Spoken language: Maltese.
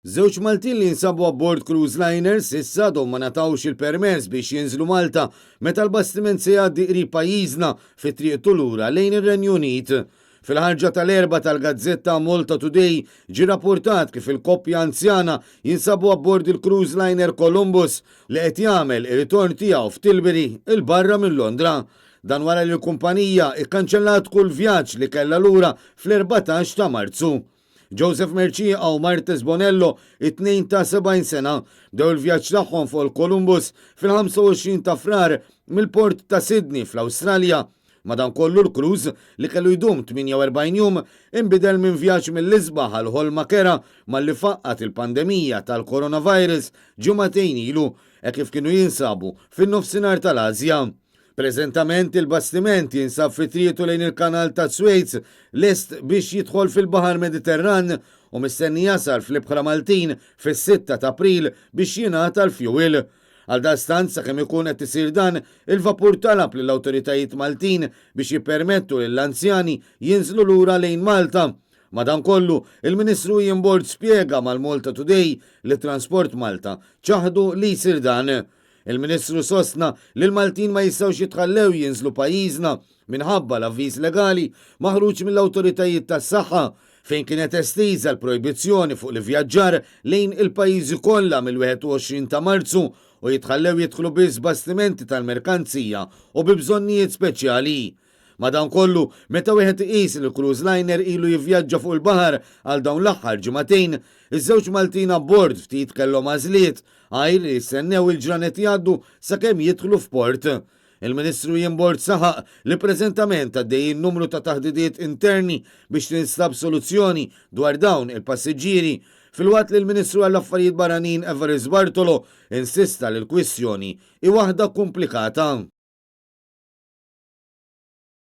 Żewġ Maltin li jinsabu abbord cruise liners issa dom ma natawx il-permess biex jinżlu Malta meta l-bastiment se jgħaddi qrib pajjiżna fit-triq lura lejn ir-Renju Unit. Fil-ħarġa tal-erba tal-Gazzetta Malta Today ġi rapportat kif il-koppja anzjana jinsabu abbord il-cruise liner Columbus li qed jagħmel ir-ritorn tiegħu f'Tilbury il-barra minn Londra. Dan wara li l-kumpanija ikkanċellat kull vjaġġ li kellha lura fl-14 ta' Marzu. Joseph Mercia u Martes Bonello, it-tnejn ta' 70 sena, dew il-vjaġġ tagħhom fuq il-Columbus fil-25 ta' frar mill-port ta' Sydney fl-Awstralja. Madankollu l-cruise li kellu jdum 48 jum inbidel minn vjaġġ mill-Isbaħ għal Holmakera malli faqqat il-pandemija tal-coronavirus ġumatejn ilu kif kienu jinsabu fin-nofsinhar tal-Asja. Preżentament il-bastiment jinsab fi-triqtu lejn il-kanal ta' Suez lest biex jidħol fil-Baħar Mediterran u mistenni jasal fl-Ibħra Maltin fis-6 ta' April biex jingħata l-fjuwil. Għaldaqstant sakemm ikun qed isir dan, il-vapur talab lill-awtoritajiet Maltin biex jippermettu lill-anzjani jinżlu lura lejn Malta. Madankollu, il-Ministru Jinbord spjega mal-Malta Today li Transport Malta ċaħdu li jsir dan. Il-Ministru sostna li l-Maltin ma jistgħux jitħallew jinżlu pajjiżna minħabba l-avviż legali maħruġ mill-awtoritajiet tas-saħħa fejn kienet estiża l-projbizzjoni fuq l-ivvjaġġar lejn il-pajjiżi kollha mill-21 ta' Marzu u jitħallew jidħlu biss bastimenti tal-merkanzija u bi bżonnijiet speċjali. Madankollu, meta wieħed iqis li l-cruise liner ilu jivvjaġġa fuq il-baħar għal dawn l-aħħar ġimagħtejn, iż-żewġ Maltin abbord ftit kellhom għażliet għajr li jistennew il-ġranet jgħaddu sakemm jidħlu f'port. Il-Ministru Jinbord saħaq li preżentament għaddejjin numru ta' taħdidiet interni biex tinstab soluzzjoni dwar dawn il-passiġġieri fil-waqt li l-Ministru għall-Affarijiet Barranin Everest Bartolo insista li l-kwistjoni hi waħda komplikata.